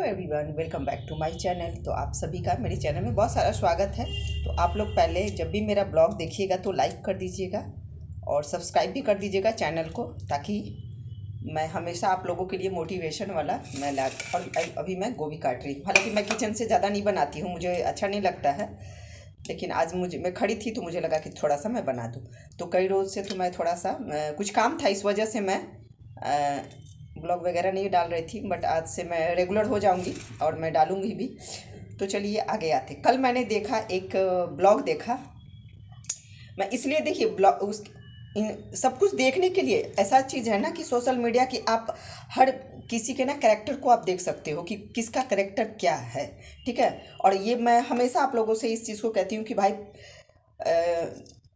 Everyone, welcome back to my channel. तो आप सभी का मेरे चैनल में बहुत सारा स्वागत है। तो आप लोग पहले जब भी मेरा ब्लॉग देखिएगा तो लाइक कर दीजिएगा और सब्सक्राइब भी कर दीजिएगा चैनल को, ताकि मैं हमेशा आप लोगों के लिए मोटिवेशन वाला मैं ला। और अभी मैं गोभी काट रही हूँ। हालांकि मैं किचन से ज़्यादा नहीं बनाती हूँ, मुझे अच्छा नहीं लगता है, लेकिन आज मैं खड़ी थी तो मुझे लगा कि थोड़ा सा मैं बना दूँ। तो कई रोज़ से तो मैं थोड़ा सा कुछ काम था, इस वजह से मैं ब्लॉग वगैरह नहीं डाल रही थी, बट आज से मैं रेगुलर हो जाऊंगी और मैं डालूंगी भी। तो चलिए आगे आते। कल मैंने देखा एक ब्लॉग देखा। मैं इसलिए देखिए ब्लॉग सब कुछ देखने के लिए ऐसा चीज़ है ना कि सोशल मीडिया की आप हर किसी के ना कैरेक्टर को आप देख सकते हो कि किसका कैरेक्टर क्या है, ठीक है। और ये मैं हमेशा आप लोगों से इस चीज़ को कहती हूँ कि भाई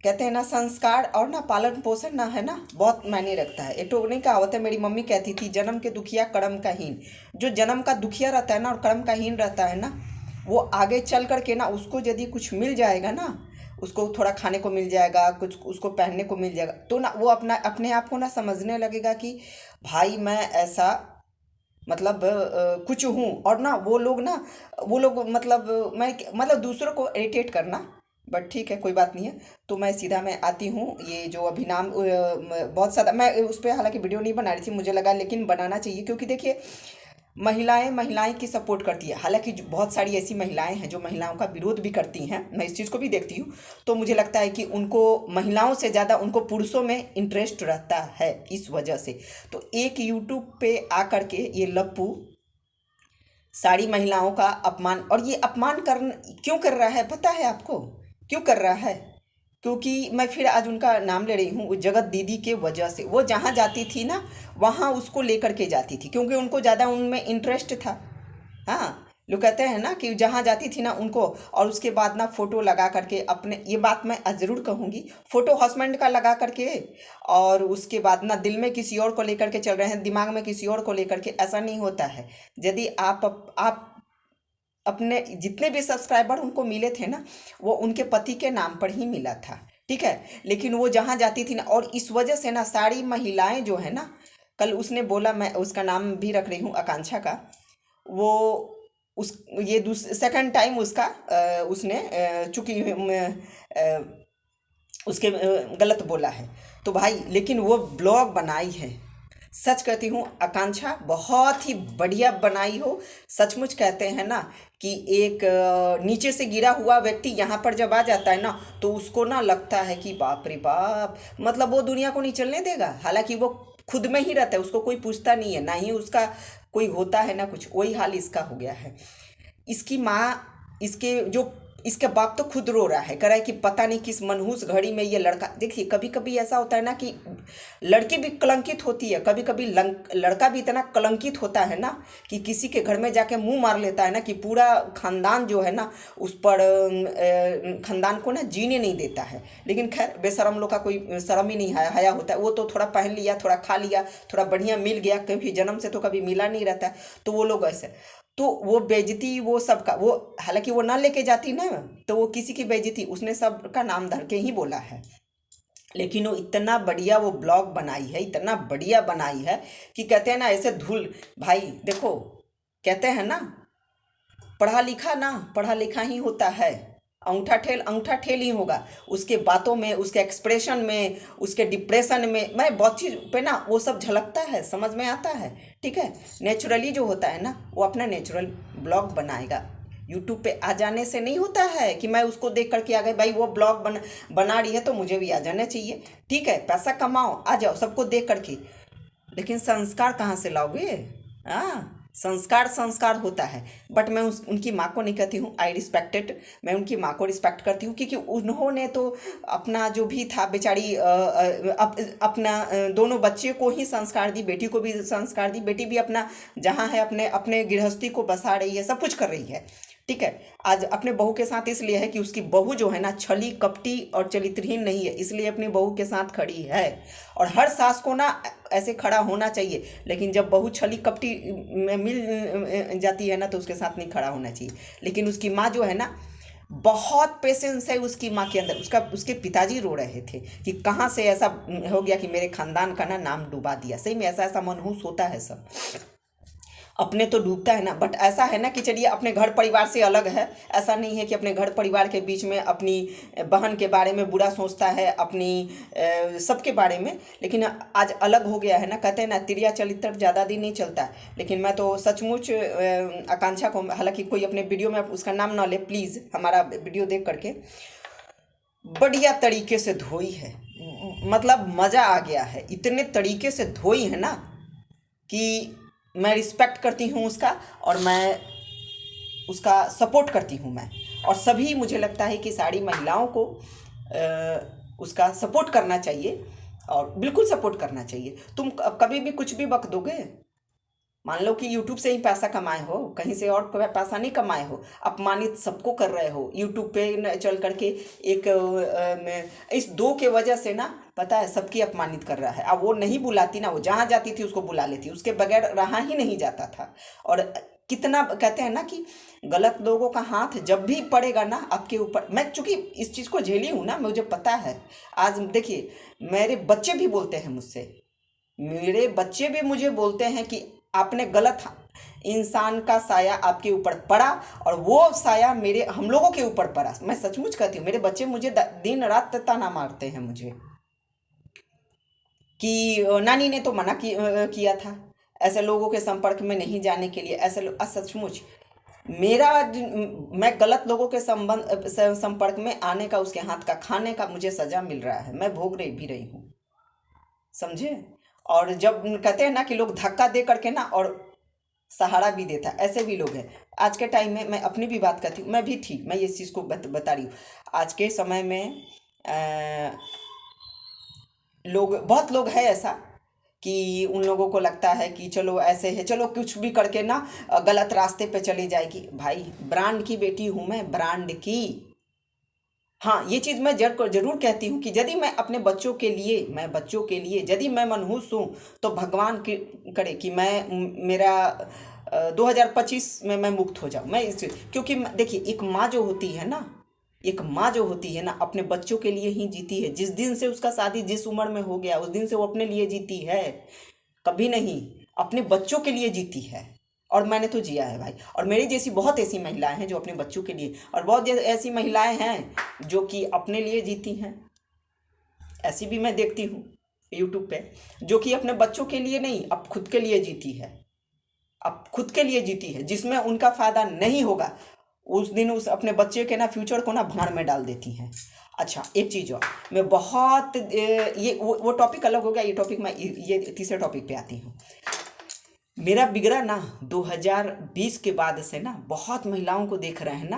कहते हैं ना, संस्कार और ना पालन पोषण ना है ना बहुत मायने रखता है। एक तो नहीं कहावत है, मेरी मम्मी कहती थी, जन्म के दुखिया कर्म का हीन। जो जन्म का दुखिया रहता है ना और कर्म का हीन रहता है ना, वो आगे चल करके ना उसको यदि कुछ मिल जाएगा ना, उसको थोड़ा खाने को मिल जाएगा, कुछ उसको पहनने को मिल जाएगा, तो ना वो अपने आप को ना समझने लगेगा कि भाई मैं ऐसा मतलब कुछ हूँ। और ना वो लोग मतलब दूसरों को इरिटेट करना, बट ठीक है, कोई बात नहीं है। तो मैं आती हूँ। ये जो अभी नाम बहुत ज़्यादा मैं उस पर हालांकि वीडियो नहीं बना रही थी, मुझे लगा लेकिन बनाना चाहिए, क्योंकि देखिए महिलाएं की सपोर्ट करती है। हालांकि बहुत सारी ऐसी महिलाएं हैं जो महिलाओं का विरोध भी करती हैं, मैं इस चीज़ को भी देखती हूँ। तो मुझे लगता है कि उनको महिलाओं से ज़्यादा उनको पुरुषों में इंटरेस्ट रहता है, इस वजह से। तो एक यूट्यूब पे आकर के ये लप्पू सारी महिलाओं का अपमान, और ये अपमान क्यों कर रहा है पता है आपको? क्यों कर रहा है? क्योंकि मैं फिर आज उनका नाम ले रही हूँ, वो जगत दीदी के वजह से। वो जहाँ जाती थी ना वहाँ उसको लेकर के जाती थी, क्योंकि उनको ज़्यादा उनमें इंटरेस्ट था। हाँ, लोग कहते हैं ना कि जहाँ जाती थी ना उनको, और उसके बाद ना फोटो लगा करके अपने, ये बात मैं ज़रूर कहूँगी, फोटो हस्बैंड का लगा करके, और उसके बाद ना दिल में किसी और को लेकर के चल रहे हैं, दिमाग में किसी और को लेकर के। ऐसा नहीं होता है। यदि आप अपने जितने भी सब्सक्राइबर उनको मिले थे ना, वो उनके पति के नाम पर ही मिला था, ठीक है। लेकिन वो जहाँ जाती थी ना, और इस वजह से ना सारी महिलाएं जो है ना, कल उसने बोला, मैं उसका नाम भी रख रही हूँ आकांक्षा का, वो उस ये सेकंड टाइम उसका उसने चूंकि उसके गलत बोला है। तो भाई लेकिन वो ब्लॉग बनाई है, सच कहती हूँ आकांक्षा, बहुत ही बढ़िया बनाई हो। सचमुच कहते हैं ना कि एक नीचे से गिरा हुआ व्यक्ति यहाँ पर जब आ जाता है ना, तो उसको ना लगता है कि बाप रे बाप, मतलब वो दुनिया को नहीं चलने देगा। हालांकि वो खुद में ही रहता है, उसको कोई पूछता नहीं है, ना ही उसका कोई होता है ना कुछ। वही हाल इसका हो गया है। इसकी माँ, इसके बाप तो खुद रो रहा है, कह रहा है कि पता नहीं किस मनहूस घड़ी में ये लड़का। देखिए कभी कभी ऐसा होता है ना कि लड़की भी कलंकित होती है, कभी कभी लड़का भी इतना कलंकित होता है ना कि किसी के घर में जाके मुंह मार लेता है ना, कि पूरा खानदान जो है ना उस पर खानदान को ना जीने नहीं देता है। लेकिन खैर, बेशरम लोग का कोई शर्म ही नहीं है, हया होता है। वो तो थोड़ा पहन लिया, थोड़ा खा लिया, थोड़ा बढ़िया मिल गया, क्योंकि जन्म से तो कभी मिला नहीं रहता है, तो वो लोग ऐसे। तो वो बेइज्जती वो सबका, वो हालांकि वो ना लेके जाती ना, तो वो किसी की बेइज्जती उसने सबका नाम धर के ही बोला है। लेकिन वो इतना बढ़िया वो ब्लॉग बनाई है, इतना बढ़िया बनाई है कि कहते हैं ना ऐसे धूल। भाई देखो, कहते हैं ना, पढ़ा लिखा ही होता है, अंगूठा ठेल ही होगा। उसके बातों में, उसके एक्सप्रेशन में, उसके डिप्रेशन में, मैं बहुत चीज़ पे ना वो सब झलकता है, समझ में आता है, ठीक है। नेचुरली जो होता है ना, वो अपना नेचुरल ब्लॉग बनाएगा। यूट्यूब पे आ जाने से नहीं होता है कि मैं उसको देख करके आ गई, भाई वो ब्लॉग बना रही है तो मुझे भी आ जाना चाहिए। ठीक है, पैसा कमाओ, आ जाओ सबको देख करके, लेकिन संस्कार कहाँ से लाओगे? हाँ, संस्कार होता है। बट मैं उनकी माँ को नहीं कहती हूँ, आई रिस्पेक्टेड, मैं उनकी माँ को रिस्पेक्ट करती हूँ, क्योंकि उन्होंने तो अपना जो भी था बेचारी अपना दोनों बच्चे को ही संस्कार दी, बेटी को भी संस्कार दी। बेटी भी अपना जहाँ है अपने अपने गृहस्थी को बसा रही है, सब कुछ कर रही है, ठीक है। आज अपने बहू के साथ इसलिए है कि उसकी बहू जो है ना छली कपटी और चरित्रहीन नहीं है, इसलिए अपनी बहू के साथ खड़ी है। और हर सास को ना ऐसे खड़ा होना चाहिए, लेकिन जब बहू छली कपटी मिल जाती है ना, तो उसके साथ नहीं खड़ा होना चाहिए। लेकिन उसकी माँ जो है ना, बहुत पेशेंस है उसकी माँ के अंदर। उसके पिताजी रो रहे थे कि कहाँ से ऐसा हो गया कि मेरे खानदान का ना नाम डुबा दिया। सही में ऐसा मनहूस होता है सब। अपने तो डूबता है ना, बट ऐसा है ना कि चलिए अपने घर परिवार से अलग है। ऐसा नहीं है कि अपने घर परिवार के बीच में अपनी बहन के बारे में बुरा सोचता है, अपनी सबके बारे में, लेकिन आज अलग हो गया है ना। कहते हैं ना, तिरिया चरित्र ज़्यादा दिन नहीं चलता। लेकिन मैं तो सचमुच आकांक्षा को, हालांकि कोई अपने वीडियो में उसका नाम ना ले प्लीज़, हमारा वीडियो देख करके बढ़िया तरीके से धोई है। मतलब मज़ा आ गया है, इतने तरीके से धोई है ना कि मैं रिस्पेक्ट करती हूँ उसका, और मैं उसका सपोर्ट करती हूँ मैं। और सभी, मुझे लगता है कि सारी महिलाओं को उसका सपोर्ट करना चाहिए, और बिल्कुल सपोर्ट करना चाहिए। तुम कभी भी कुछ भी बक दोगे, मान लो कि यूट्यूब से ही पैसा कमाए हो, कहीं से और कोई पैसा नहीं कमाए हो, अपमानित सबको कर रहे हो यूट्यूब पे चल करके। एक इस दो के वजह से ना, पता है, सबकी अपमानित कर रहा है। अब वो नहीं बुलाती ना, वो जहाँ जाती थी उसको बुला लेती, उसके बगैर रहा ही नहीं जाता था। और कितना कहते हैं ना कि गलत लोगों का हाथ जब भी पड़ेगा ना आपके ऊपर, मैं चूंकि इस चीज़ को झेली हूँ ना, मुझे पता है। आज देखिए, मेरे बच्चे भी बोलते हैं मुझसे, मेरे बच्चे भी मुझे बोलते हैं कि आपने गलत इंसान का साया आपके ऊपर पड़ा, और वो साया हम लोगों के ऊपर पड़ा। मैं सचमुच कहती हूँ, मेरे बच्चे मुझे दिन रात ताना मारते हैं मुझे कि नानी ने तो मना किया था ऐसे लोगों के संपर्क में नहीं जाने के लिए। ऐसे सचमुच मैं गलत लोगों के संपर्क में आने का, उसके हाथ का खाने का मुझे सजा मिल रहा है, मैं भोग रही भी रही हूँ, समझे। और जब कहते हैं ना कि लोग धक्का दे करके ना और सहारा भी देता, ऐसे भी लोग हैं आज के टाइम में। मैं अपनी भी बात करती हूँ, मैं भी थी, मैं इस चीज़ को बता रही हूँ। आज के समय में बहुत लोग हैं ऐसा कि उन लोगों को लगता है कि चलो ऐसे है, चलो कुछ भी करके ना गलत रास्ते पे चली जाएगी। भाई, ब्रांड की बेटी हूँ मैं, ब्रांड की। हाँ, ये चीज़ मैं जरूर कहती हूँ कि यदि मैं अपने बच्चों के लिए, यदि मैं मनहूस हूँ, तो भगवान करे कि मेरा 2025 में मैं मुक्त हो जाऊँ। मैं इस, क्योंकि देखिए, एक माँ जो होती है ना, अपने बच्चों के लिए ही जीती है। जिस दिन से उसका शादी जिस उम्र में हो गया, उस दिन से वो अपने लिए जीती है, कभी नहीं अपने बच्चों के लिए जीती है। और मैंने तो जिया है भाई। और मेरी जैसी बहुत ऐसी महिलाएं हैं जो अपने बच्चों के लिए, और बहुत ऐसी महिलाएं हैं जो कि अपने लिए जीती हैं। ऐसी भी मैं देखती हूँ यूट्यूब पे, जो कि अपने बच्चों के लिए नहीं, अब खुद के लिए जीती है। अब खुद के लिए जीती है, जिसमें उनका फ़ायदा नहीं होगा, उस दिन उस अपने बच्चे के ना फ्यूचर को ना भाड़ में डाल देती हैं। अच्छा, एक चीज़ और, मैं बहुत ये वो टॉपिक अलग हो गया, ये टॉपिक मैं ये तीसरे टॉपिक पे आती हूँ। मेरा बिगड़ा ना 2020 के बाद से ना, बहुत महिलाओं को देख रहे हैं ना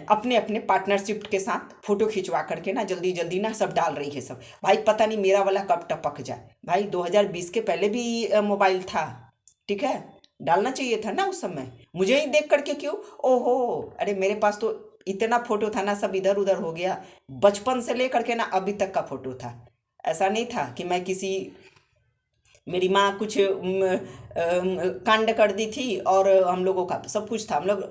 अपने अपने पार्टनरशिप के साथ फोटो खिंचवा करके ना जल्दी जल्दी ना सब डाल रही है सब। भाई, पता नहीं मेरा वाला कब टपक जाए। भाई, 2020 के पहले भी मोबाइल था, ठीक है, डालना चाहिए था ना उस समय। मुझे ही देख करके क्यों, ओहो, अरे मेरे पास तो इतना फोटो था ना, सब इधर उधर हो गया। बचपन से लेकर के ना अभी तक का फोटो था। ऐसा नहीं था कि मैं किसी, मेरी माँ कुछ कांड कर दी थी और हम लोगों का सब कुछ था। हम लोग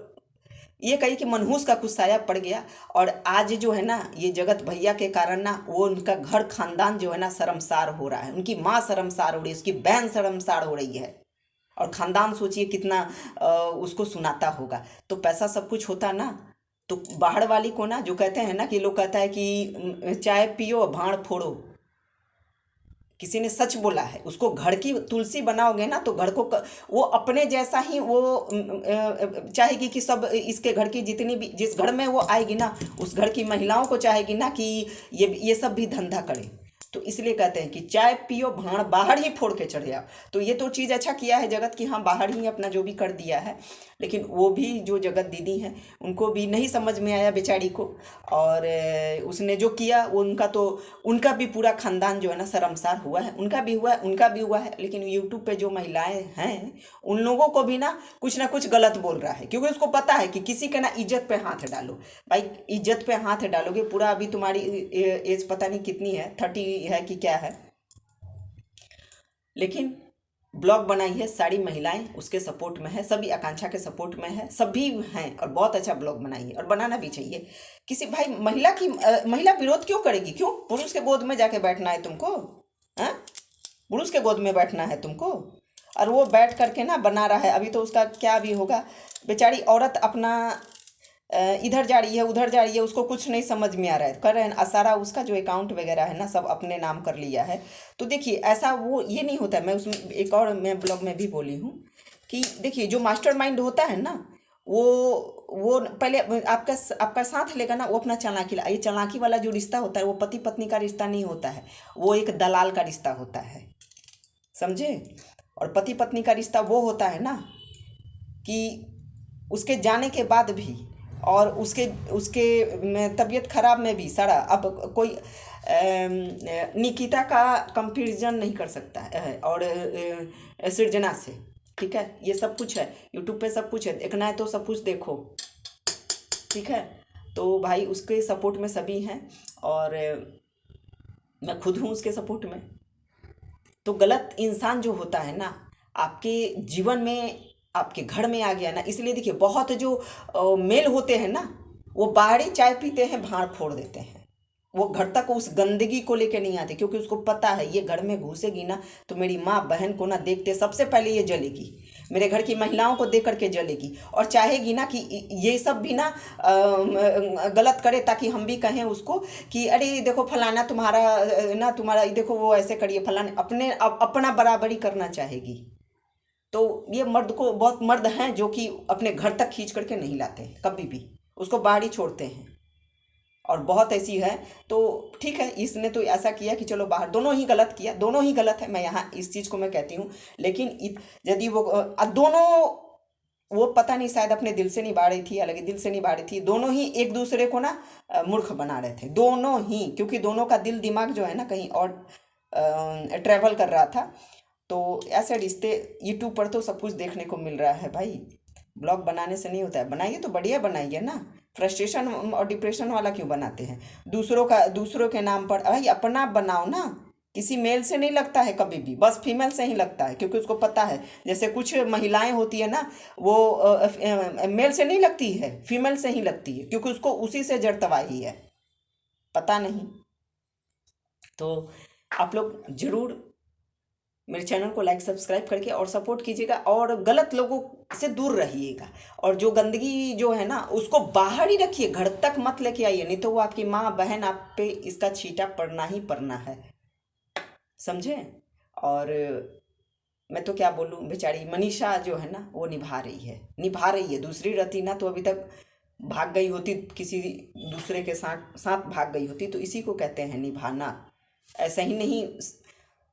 ये कही कि मनहूस का कुछ साया पड़ गया। और आज जो है ना, ये जगत भैया के कारण ना, वो उनका घर खानदान जो है ना शर्मसार हो रहा है। उनकी माँ शर्मसार हो रही है, उसकी बहन शर्मसार हो रही है, और खानदान सोचिए कितना उसको सुनाता होगा। तो पैसा सब कुछ होता ना, तो बाहर वाली को ना, जो कहते हैं ना कि लोग कहता है कि चाय पियो भाड़ फोड़ो, किसी ने सच बोला है। उसको घर की तुलसी बनाओगे ना, तो घर को वो अपने जैसा ही वो चाहेगी कि सब इसके घर की जितनी भी, जिस घर में वो आएगी ना, उस घर की महिलाओं को चाहेगी ना कि ये सब भी धंधा करें। तो इसलिए कहते हैं कि चाय पियो भाड़ बाहर ही फोड़ के चढ़ जाओ। तो ये तो चीज़ अच्छा किया है जगत की, हाँ, बाहर ही अपना जो भी कर दिया है। लेकिन वो भी जो जगत दीदी हैं, उनको भी नहीं समझ में आया बेचारी को। और उसने जो किया वो उनका भी पूरा खानदान जो है ना शर्मसार हुआ है। उनका भी हुआ है। लेकिन यूट्यूब पे जो महिलाएं हैं, उन लोगों को भी ना कुछ गलत बोल रहा है, क्योंकि उसको पता है कि किसी के ना इज्जत पे हाथ डालो। भाई, इज्जत पे हाथ डालोगे, पूरा अभी तुम्हारी एज पता नहीं कितनी है, 30 है कि क्या है, लेकिन ब्लॉग बनाई है, सारी महिलाएं उसके सपोर्ट में है, सभी आकांक्षा के सपोर्ट में है, सभी हैं, और बहुत अच्छा ब्लॉग बनाई है, और बनाना भी चाहिए। किसी भाई महिला विरोध क्यों करेगी? क्यों पुरुष के गोद में जाके बैठना है तुमको? हाँ, पुरुष के गोद में बैठना है तुमको? और वो बैठ करके ना बना रहा है। अभी तो उसका क्या भी होगा, बेचारी औरत अपना इधर जा रही है उधर जा रही है, उसको कुछ नहीं समझ में आ रहा है, कर रहे हैं सारा उसका जो अकाउंट वगैरह है ना सब अपने नाम कर लिया है। तो देखिए ऐसा वो ये नहीं होता है। मैं उसमें एक और मैं ब्लॉग में भी बोली हूँ कि देखिए जो मास्टरमाइंड होता है ना वो पहले आपका आपका साथ लेगा ना, वो अपना चालाकी ये चालाकी वाला जो रिश्ता होता है वो पति पत्नी का रिश्ता नहीं होता है, वो एक दलाल का रिश्ता होता है, समझे। और पति पत्नी का रिश्ता वो होता है ना कि उसके जाने के बाद भी और उसके उसके तबीयत खराब में भी सारा, अब कोई निकिता का कंपैरिजन नहीं कर सकता है और सृजना से, ठीक है। ये सब कुछ है यूट्यूब पे, सब कुछ है, देखना है तो सब कुछ देखो, ठीक है। तो भाई उसके सपोर्ट में सभी हैं और मैं खुद हूँ उसके सपोर्ट में। तो गलत इंसान जो होता है ना आपके जीवन में, आपके घर में आ गया ना, इसलिए देखिए बहुत जो मेल होते हैं ना वो बाहरी चाय पीते हैं भाड़ फोड़ देते हैं, वो घर तक उस गंदगी को लेके नहीं आते, क्योंकि उसको पता है ये घर में घुसेगी ना तो मेरी माँ बहन को ना देखते सबसे पहले ये जलेगी, मेरे घर की महिलाओं को देख करके जलेगी और चाहेगी ना कि ये सब भी ना गलत करे ताकि हम भी कहें उसको कि अरे देखो फलाना तुम्हारा ना तुम्हारा देखो वो ऐसे करिए फलाने, अपने अपना बराबरी करना चाहेगी। तो ये मर्द को बहुत मर्द हैं जो कि अपने घर तक खींच करके नहीं लाते कभी भी, उसको बाहर ही छोड़ते हैं और बहुत ऐसी है। तो ठीक है इसने तो ऐसा किया कि चलो बाहर, दोनों ही गलत किया, दोनों ही गलत है, मैं यहाँ इस चीज़ को मैं कहती हूँ। लेकिन यदि वो दोनों वो पता नहीं शायद अपने दिल से निभा रही थी, अलग दिल से निभा रही थी, दोनों ही एक दूसरे को ना मूर्ख बना रहे थे दोनों ही, क्योंकि दोनों का दिल दिमाग जो है ना कहीं और ट्रैवल कर रहा था। तो ऐसे रिश्ते यूट्यूब पर तो सब कुछ देखने को मिल रहा है भाई, ब्लॉग बनाने से नहीं होता है, बनाइए तो बढ़िया बनाइए ना, फ्रस्ट्रेशन और डिप्रेशन वाला क्यों बनाते हैं दूसरों के नाम पर। भाई अपना बनाओ ना, किसी मेल से नहीं लगता है कभी भी, बस फीमेल से ही लगता है, क्योंकि उसको पता है जैसे कुछ महिलाएं होती है ना वो मेल से नहीं लगती है, फीमेल से ही लगती है, क्योंकि उसको उसी से जड़ तबाही है, पता नहीं। तो आप लोग जरूर मेरे चैनल को लाइक सब्सक्राइब करके और सपोर्ट कीजिएगा और गलत लोगों से दूर रहिएगा, और जो गंदगी जो है ना उसको बाहर ही रखिए, घर तक मत लेके आइए, नहीं तो वो आपकी माँ बहन आप पे इसका छींटा पड़ना ही पड़ना है, समझे। और मैं तो क्या बोलूँ, बेचारी मनीषा जो है ना वो निभा रही है, दूसरी रहती ना तो अभी तक भाग गई होती, किसी दूसरे के साथ साथ भाग गई होती। तो इसी को कहते हैं निभाना, ऐसा ही नहीं,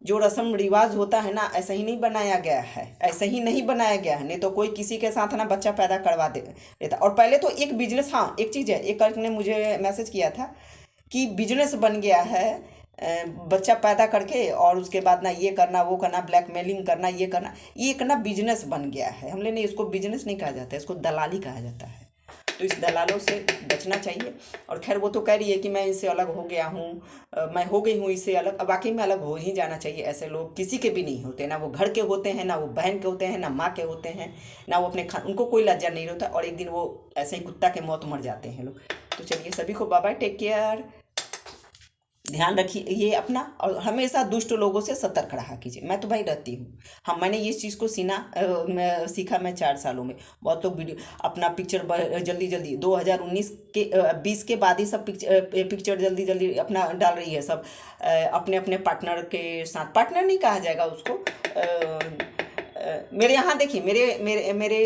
जो रस्म रिवाज होता है ना ऐसा ही नहीं बनाया गया है, ऐसा ही नहीं बनाया गया है, नहीं तो कोई किसी के साथ ना बच्चा पैदा करवा देता। और पहले तो एक बिजनेस, हाँ एक चीज़ है, एक ने मुझे मैसेज किया था कि बिजनेस बन गया है बच्चा पैदा करके और उसके बाद ना ये करना वो करना, ब्लैकमेलिंग करना, ये करना, ये एक ना बिजनेस बन गया है। हमने नहीं, इसको बिजनेस नहीं कहा जाता है, इसको दलाली कहा जाता है। तो इस दलालों से बचना चाहिए। और खैर वो तो कह रही है कि मैं इससे अलग हो गया हूँ, मैं हो गई हूँ इससे अलग, अब वाकई में अलग हो ही जाना चाहिए। ऐसे लोग किसी के भी नहीं होते, ना वो घर के होते हैं, ना वो बहन के होते हैं, ना माँ के होते हैं, ना वो अपने उनको कोई लज्जा नहीं होता, और एक दिन वो ऐसे ही कुत्ता के मौत मर जाते हैं लोग। तो चलिए सभी को बाय बाय, टेक केयर, ध्यान रखिए ये अपना, और हमेशा दुष्ट लोगों से सतर्क रहा कीजिए। मैं तो भाई रहती हूँ, हाँ मैंने इस चीज़ को सीखा मैं 4 सालों में। बहुत लोग वीडियो अपना पिक्चर जल्दी जल्दी 2019 के 20 के बाद ही सब पिक्चर जल्दी जल्दी अपना डाल रही है सब, अपने अपने पार्टनर के साथ, पार्टनर नहीं कहा जाएगा उसको, मेरे यहाँ देखिए मेरे मेरे मेरे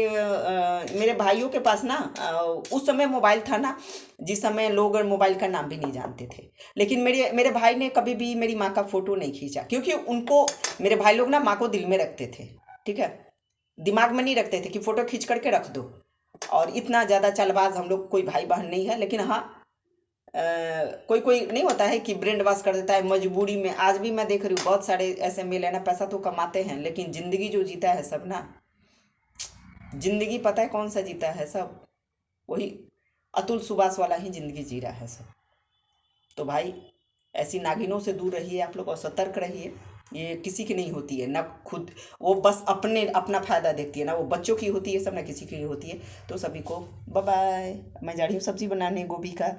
मेरे भाइयों के पास ना उस समय मोबाइल था ना जिस समय लोग मोबाइल का नाम भी नहीं जानते थे, लेकिन मेरे भाई ने कभी भी मेरी माँ का फ़ोटो नहीं खींचा, क्योंकि उनको, मेरे भाई लोग ना माँ को दिल में रखते थे, ठीक है, दिमाग में नहीं रखते थे कि फ़ोटो खींच करके रख दो। और इतना ज़्यादा चालबाज हम लोग कोई भाई बहन नहीं है, लेकिन हाँ कोई कोई नहीं होता है कि ब्रेन वॉश कर देता है मजबूरी में। आज भी मैं देख रही हूँ बहुत सारे ऐसे मेल है ना, पैसा तो कमाते हैं लेकिन ज़िंदगी जो जीता है सब ना, ज़िंदगी पता है कौन सा जीता है सब, वही अतुल सुभाष वाला ही ज़िंदगी जी रहा है सब। तो भाई ऐसी नागिनों से दूर रहिए आप लोग और सतर्क रहिए, ये किसी की नहीं होती है ना, खुद वो बस अपना फ़ायदा देखती है ना, वो बच्चों की होती है सब, ना किसी की होती है। तो सभी को बाय बाय, मैं जा रही हूँ सब्ज़ी बनाने गोभी का।